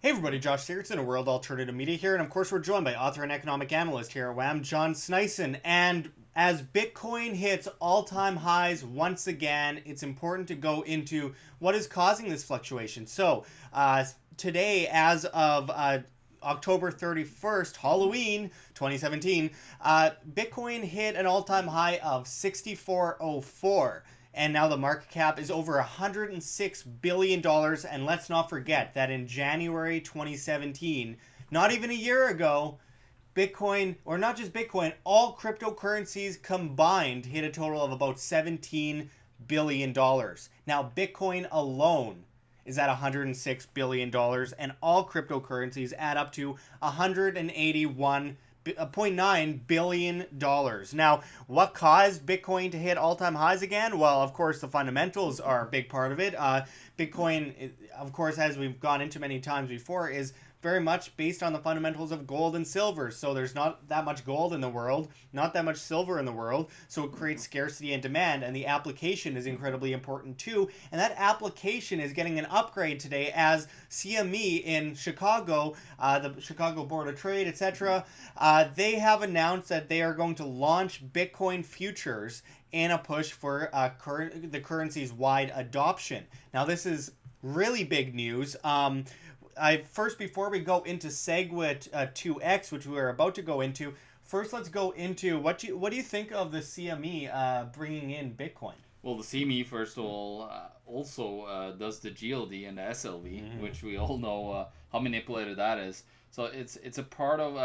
Hey everybody, Josh Sigurdson, a World Alternative Media here, and of course we're joined by author and economic analyst here at WAM, John Sneisen. And as Bitcoin hits all-time highs once again, it's important to go into what is causing this fluctuation. So today, as of October 31st, Halloween 2017, Bitcoin hit an all-time high of 6404. And now the market cap is over $106 billion. And let's not forget that in January 2017, not even a year ago, Bitcoin, or not just Bitcoin, all cryptocurrencies combined hit a total of about $17 billion. Now, Bitcoin alone is at $106 billion, and all cryptocurrencies add up to $181.9 billion. Now, what caused Bitcoin to hit all-time highs again? Well, of course, the fundamentals are a big part of it. Bitcoin, of course, as we've gone into many times before, is very much based on the fundamentals of gold and silver. So there's not that much gold in the world, not that much silver in the world. So it creates scarcity and demand, and the application is incredibly important too. And that application is getting an upgrade today as CME in Chicago, the Chicago Board of Trade, etc. They have announced that they are going to launch Bitcoin futures in a push for the currency's wide adoption. Now, this is really big news. Before we go into SegWit 2X, which we're about to go into, first let's go into what do you think of the CME bringing in Bitcoin? Well, the CME, first of all, also does the GLD and the SLV, which we all know how manipulated that is. So it's a part of.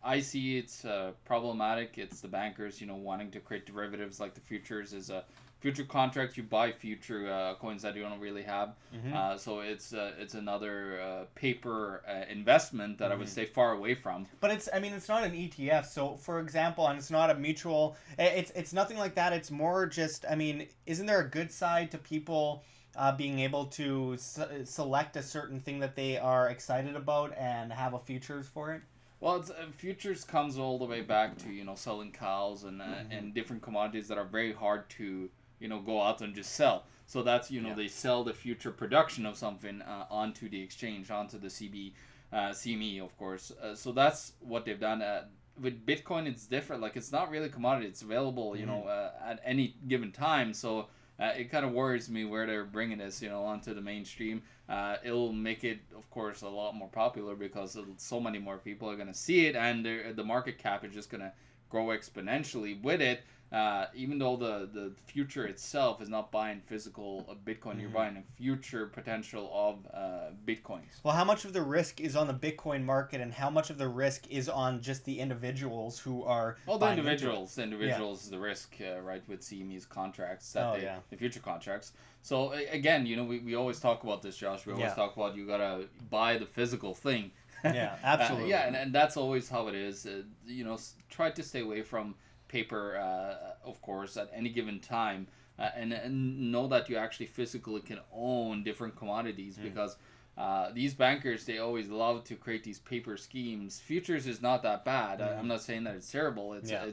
I see it's problematic. It's the bankers, wanting to create derivatives like the futures is a future contract. You buy future coins that you don't really have. So it's another paper investment that I would stay far away from. But it's not an ETF. So for example, and it's not a mutual. It's nothing like that. It's more just. Isn't there a good side to people being able to select a certain thing that they are excited about and have a futures for it? Well, futures comes all the way back to selling cows and different commodities that are very hard to go out and just sell. So that's they sell the future production of something onto the exchange, onto the CME, of course. So that's what they've done. With Bitcoin, it's different. Like, it's not really a commodity. It's available, at any given time. So it kind of worries me where they're bringing this, onto the mainstream. It'll make it, of course, a lot more popular because so many more people are going to see it, and the market cap is just going to grow exponentially with it. Even though the future itself is not buying physical Bitcoin, you're buying a future potential of Bitcoins. Well, how much of the risk is on the Bitcoin market, and how much of the risk is on just the individuals who are? Well, the individuals is the risk, right? With CME's contracts, the future contracts. So again, we always talk about this, Josh. We always talk about you gotta buy the physical thing. Yeah, absolutely. And that's always how it is. Try to stay away from paper, of course, at any given time, and know that you actually physically can own different commodities, because these bankers, they always love to create these paper schemes. Futures is not that bad. I'm not saying that it's terrible. It's a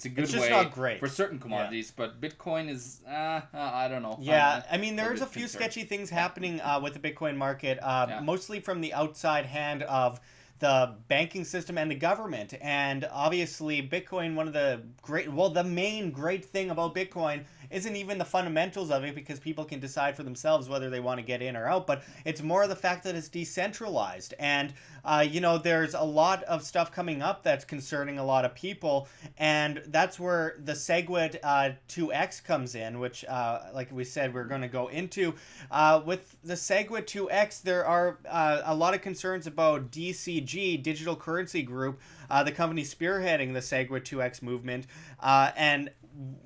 good way not great for certain commodities, but Bitcoin is I don't know. Yeah, there's a few sketchy things happening with the Bitcoin market, mostly from the outside hand of the banking system and the government. And obviously Bitcoin, the main great thing about Bitcoin isn't even the fundamentals of it, because people can decide for themselves whether they want to get in or out, but it's more the fact that it's decentralized. And there's a lot of stuff coming up that's concerning a lot of people, and that's where the SegWit 2X comes in, which like we said, we're going to go into. With the SegWit 2X, there are a lot of concerns about DCG, Digital Currency Group, the company spearheading the SegWit 2X movement, and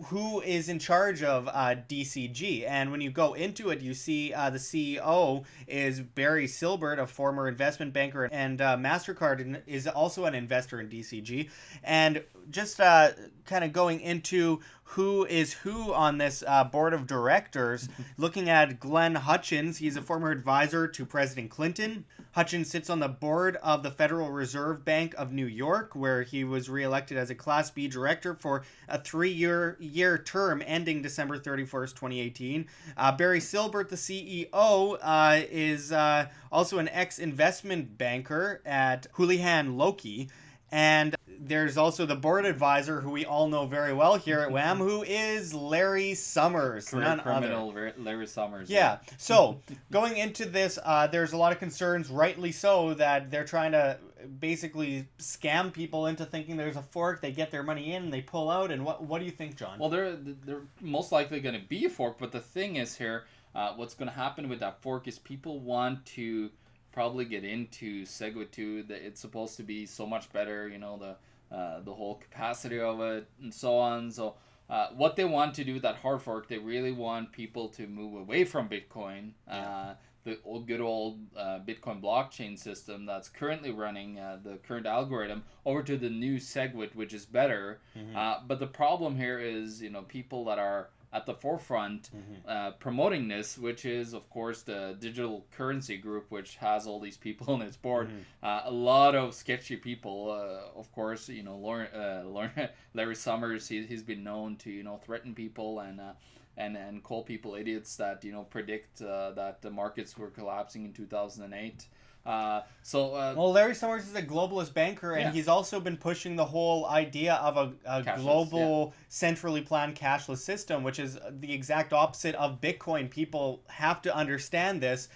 who is in charge of DCG. And when you go into it, you see the CEO is Barry Silbert, a former investment banker, and MasterCard is also an investor in DCG. And just kind of going into who is who on this board of directors, looking at Glenn Hutchins. He's a former advisor to President Clinton. Hutchins sits on the board of the Federal Reserve Bank of New York, where he was reelected as a Class B director for a 3-year term ending December 31st, 2018. Barry Silbert, the CEO, is also an ex-investment banker at Houlihan Lokey. And there's also the board advisor, who we all know very well here at WHAM, who is Larry Summers. None criminal other. Larry Summers. Yeah. So going into this, there's a lot of concerns, rightly so, that they're trying to basically scam people into thinking there's a fork. They get their money in and they pull out. And what do you think, John? Well, they're most likely going to be a fork, but the thing is here, what's going to happen with that fork is people want to probably get into SegWit 2. That it's supposed to be so much better, the whole capacity of it and so on. So what they want to do with that hard fork, they really want people to move away from Bitcoin, the good old Bitcoin blockchain system that's currently running the current algorithm, over to the new SegWit, which is better. But the problem here is, people that are at the forefront promoting this, which is of course the digital currency group, which has all these people on its board. A lot of sketchy people, of course. Larry Summers, he's been known to threaten people and call people idiots that predict that the markets were collapsing in 2008. Well, Larry Summers is a globalist banker, and he's also been pushing the whole idea of a global, centrally planned cashless system, which is the exact opposite of Bitcoin. People have to understand this.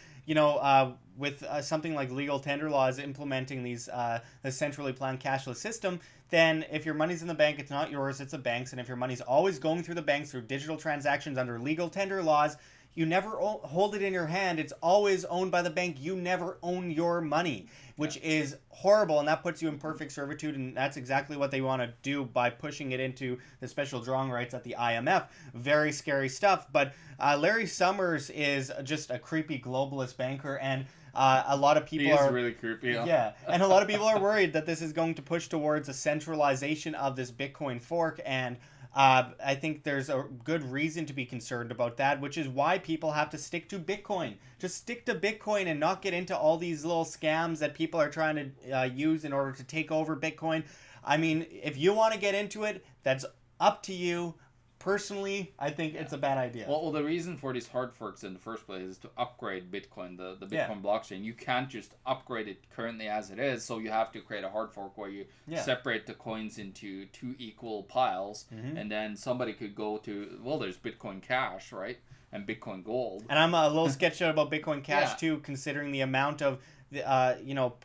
With something like legal tender laws implementing the centrally planned cashless system, then if your money's in the bank, it's not yours, it's a bank's. And if your money's always going through the banks through digital transactions under legal tender laws, you never hold it in your hand. It's always owned by the bank. You never own your money, which is horrible, and that puts you in perfect servitude, and that's exactly what they want to do by pushing it into the special drawing rights at the IMF. Very scary stuff, but Larry Summers is just a creepy globalist banker, and a lot of people are really creepy. And a lot of people are worried that this is going to push towards a centralization of this Bitcoin fork, and I think there's a good reason to be concerned about that, which is why people have to stick to Bitcoin. Just stick to Bitcoin and not get into all these little scams that people are trying to use in order to take over Bitcoin. I mean, if you want to get into it, that's up to you. Personally, I think it's a bad idea. Well, the reason for these hard forks in the first place is to upgrade Bitcoin, the Bitcoin blockchain. You can't just upgrade it currently as it is, so you have to create a hard fork where you separate the coins into 2 equal piles, and then somebody could go to, there's Bitcoin Cash, right? And Bitcoin Gold. And I'm a little sketched out about Bitcoin Cash too, considering the amount of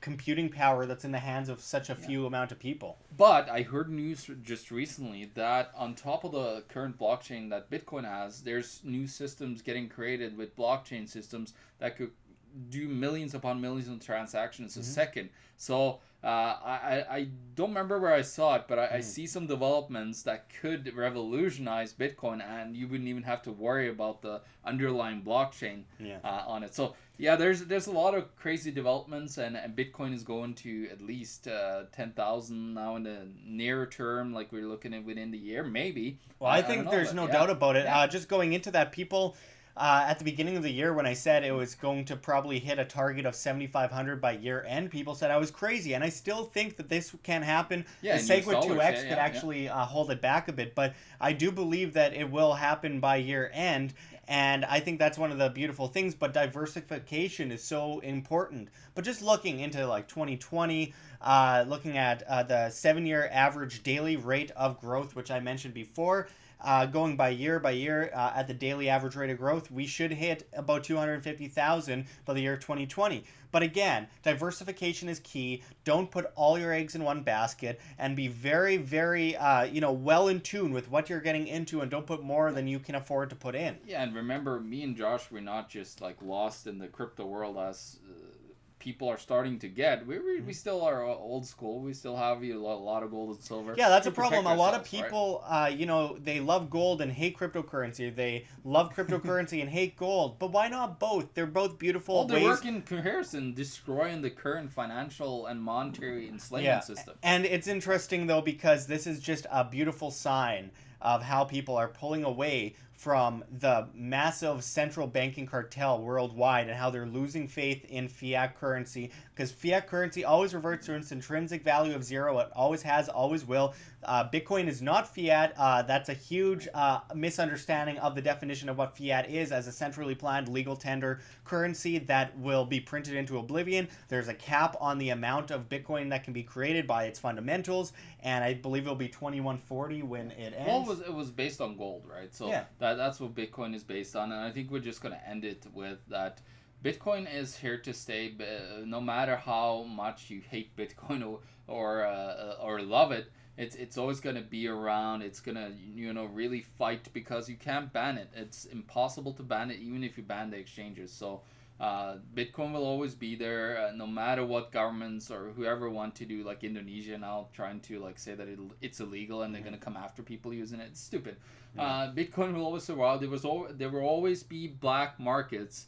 computing power that's in the hands of such a few amount of people. But I heard news just recently that on top of the current blockchain that Bitcoin has, there's new systems getting created with blockchain systems that could do millions upon millions of transactions a second. So I don't remember where I saw it, but I see some developments that could revolutionize Bitcoin, and you wouldn't even have to worry about the underlying blockchain on it. So there's a lot of crazy developments, and Bitcoin is going to at least 10,000 now in the near term, like we're looking at within the year, maybe. Well, I think there's no doubt about it. Just going into that, people at the beginning of the year, when I said it was going to probably hit a target of 7,500 by year end, people said I was crazy, and I still think that this can happen. The SegWit 2X could actually hold it back a bit, but I do believe that it will happen by year end. And I think that's one of the beautiful things, but diversification is so important. But just looking into like 2020, looking at the 7-year average daily rate of growth, which I mentioned before, going by year at the daily average rate of growth, we should hit about 250,000 by the year 2020. But again, diversification is key. Don't put all your eggs in one basket, and be very, very, well in tune with what you're getting into, and don't put more than you can afford to put in. Yeah, and remember, me and Josh, we're not just like lost in the crypto world as people are starting to get. We still are old school. We still have a lot of gold and silver. Yeah, that's to a problem. A protect lot of ourselves, right? people, you know, they love gold and hate cryptocurrency. They love cryptocurrency and hate gold. But why not both? They're both beautiful Well, they ways. work in comparison, destroying the current financial and monetary enslavement system. And it's interesting though because this is just a beautiful sign of how people are pulling away from the massive central banking cartel worldwide and how they're losing faith in fiat currency, because fiat currency always reverts to its intrinsic value of zero. It always has, always will. Bitcoin is not fiat. That's a huge misunderstanding of the definition of what fiat is, as a centrally planned legal tender currency that will be printed into oblivion. There's a cap on the amount of Bitcoin that can be created by its fundamentals, and I believe it'll be 2140 when it ends. Well, it was based on gold, right? So Yeah. that's what Bitcoin is based on, and I think we're just going to end it with that. Bitcoin is here to stay. No matter how much you hate Bitcoin or love it, it's always going to be around. It's going to really fight, because you can't ban it. It's impossible to ban it, even if you ban the exchanges. So Bitcoin will always be there, no matter what governments or whoever want to do, like Indonesia now trying to like say that it's illegal and they're going to come after people using it. It's stupid. Bitcoin will always survive. There will always be black markets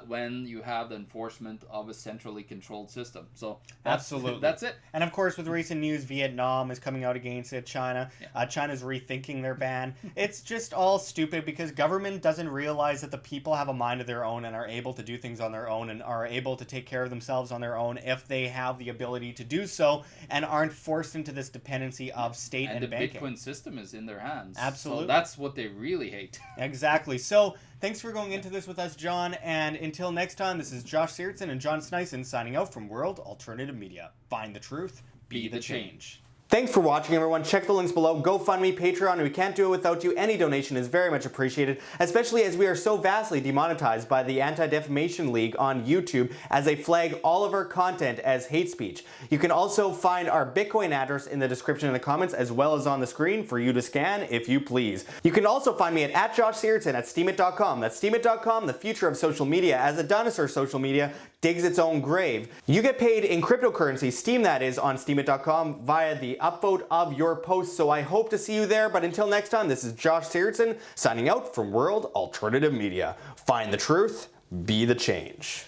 when you have the enforcement of a centrally controlled system. So Absolutely. that's it. And of course, with recent news, Vietnam is coming out against it. China, China's rethinking their ban. It's just all stupid because government doesn't realize that the people have a mind of their own and are able to do things on their own and are able to take care of themselves on their own if they have the ability to do so and aren't forced into this dependency of state and the banking. Bitcoin system is in their hands. Absolutely. So that's what they really hate. Exactly. So thanks for going into this with us, John. And until next time, this is Josh Sigurdson and John Sneisen signing out from World Alternative Media. Find the truth, Be the change. Thanks for watching, everyone. Check the links below. GoFundMe, Patreon. We can't do it without you. Any donation is very much appreciated, especially as we are so vastly demonetized by the Anti-Defamation League on YouTube, as they flag all of our content as hate speech. You can also find our Bitcoin address in the description in the comments, as well as on the screen for you to scan if you please. You can also find me at Josh Sigurdson at steemit.com. That's steemit.com, the future of social media, as the dinosaur social media digs its own grave. You get paid in cryptocurrency, Steem that is, on steemit.com via the upvote of your posts, so I hope to see you there. But until next time, this is Josh Sigurdson signing out from World Alternative Media. Find the truth, be the change.